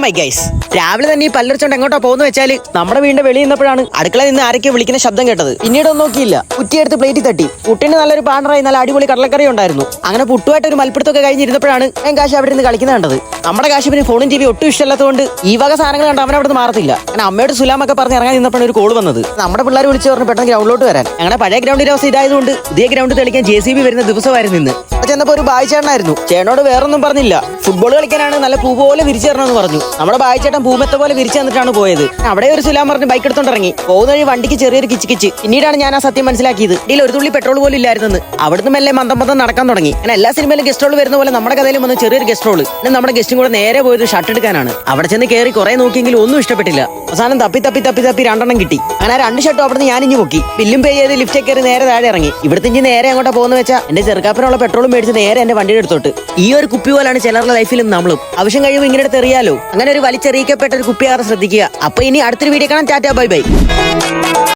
My guys, രാവിലെ തന്നെ ഈ പല്ലറിച്ചോണ്ട് എങ്ങോട്ടാ പോകുന്ന വെച്ചാല് നമ്മുടെ വീടിന്റെ വെളിയിൽ നിന്നപ്പോഴാണ് അടുക്കളയിൽ നിന്ന് ആരൊക്കെ വിളിക്കുന്ന ശബ്ദം കേട്ടത്. പിന്നീട് ഒന്നും നോക്കിയില്ല, കുറ്റിയെടുത്ത് പ്ലേറ്റിൽ തട്ടി. പുട്ടിന് നല്ലൊരു പാണ്ടറായി നല്ല അടിപൊളി കടലക്കറി ഉണ്ടായിരുന്നു. അങ്ങനെ പുട്ടുമായിട്ട് ഒരു മൽപ്പിടുത്തൊക്കെ കഴിഞ്ഞിരുന്നപ്പോഴാണ് ഞാൻ കാശ് അവിടെ നിന്ന് കളിക്കുന്നത് കണ്ടത്. നമ്മുടെ കാശിപ്പിന് ഫോണും ടി വി ഒട്ടും ഇഷ്ടമല്ലാത്തതുകൊണ്ട് ഈ വക സാധനങ്ങൾ കണ്ട് അവൻ അവിടെ നിന്ന് മാറത്തില്ല. അങ്ങനെ അമ്മയോട് സുലാമൊക്കെ പറഞ്ഞ് ഇറങ്ങാൻ നിന്നപ്പോഴാണ് ഒരു കോൾ വന്നത്. നമ്മുടെ പിള്ളേർ വിളിച്ച് പറഞ്ഞു പെട്ടെന്ന് ഗ്രൗണ്ടിലോട്ട് വരാൻ. അങ്ങനെ പഴയ ഗ്രൗണ്ടിന്റെ അവസ്ഥ ഇതായതുകൊണ്ട് പുതിയ ഗ്രൗണ്ട് തെളിക്കാൻ JCB വരുന്ന ദിവസമായിരുന്നു ഇന്ന്. ചെന്നപ്പോ ഒരു ബായിച്ചേട്ടനായിരുന്നു. ചേട്ടനോട് വേറൊന്നും പറഞ്ഞില്ല, ഫുട്ബോൾ കളിക്കാനാണ് നല്ല പൂ പോലെ വിരിച്ചു തരണമെന്ന് പറഞ്ഞു. നമ്മുടെ ബായിച്ചേട്ടൻ പൂമെത്ത പോലെ വിരിച്ചു തന്നിട്ടാണ് പോയത്. അവിടെ ഒരു സുലാം പറഞ്ഞ് ബൈക്ക് എടുത്തോണ്ട് ഇറങ്ങി. പോകുന്ന വഴി വണ്ടിക്ക് ചെറിയൊരു കിച്ച്. പിന്നീടാണ് ഞാൻ ആ സത്യം മനസ്സിലാക്കിയത്. ഇതിൽ ഒരു തുള്ളി പെട്രോൾ പോലും ഇല്ലായിരുന്നെന്ന്. അവിടുന്ന് മെല്ലെ മന്ദം നടക്കാൻ തുടങ്ങി. അങ്ങനെ എല്ലാ സിനിമയിലും ഗസ്റ്റ് റോൾ വരുന്ന പോലെ നമ്മുടെ കഥയിലും വന്ന് ചെറിയൊരു ഗസ്റ്റ് റോൾ. പിന്നെ നമ്മുടെ ഗസ്റ്റും കൂടെ നേരെ പോയത് ഷർട്ട് എടുക്കാനാണ്. അവിടെ ചെന്ന് കയറി കുറെ നോക്കിയെങ്കിലും ഒന്നും ഇഷ്ടപ്പെട്ടില്ല. അവസാനം തപ്പി 2 കിട്ടി. അങ്ങനെ 2 ഷർട്ടും അവിടുന്ന് ഞാൻ ഇഞ്ഞു പൊക്കി. ബില്ലും പേ ചെയ്ത് ലിഫ്റ്റ് കയറി നേരെ താഴെ ഇറങ്ങി. ഇവിടുത്തെ ഇഞ്ചി നേരെ അങ്ങോട്ട് പോകുന്ന വെച്ചാൽ എന്റെ ചെറുക്കാപ്പനുള്ള പെട്രോളും മേടിച്ച് നേരെ എന്റെ വണ്ടിയുടെ അടുത്തോട്ട്. ഈ ഒരു കുപ്പി പോലാണ് ചിലരുടെ ലൈഫിലും നമ്മളും. ആവശ്യം കഴിയുമ്പോൾ ഇങ്ങനെ തെറിയാലോ. അങ്ങനെ ഒരു വലിച്ചെറിയിക്കപ്പെട്ട ഒരു കുപ്പിയാറ് ശ്രദ്ധിക്കുക. അപ്പൊ ഇനി അടുത്തൊരു വീഡിയോ കാണാം. Tata bye bye.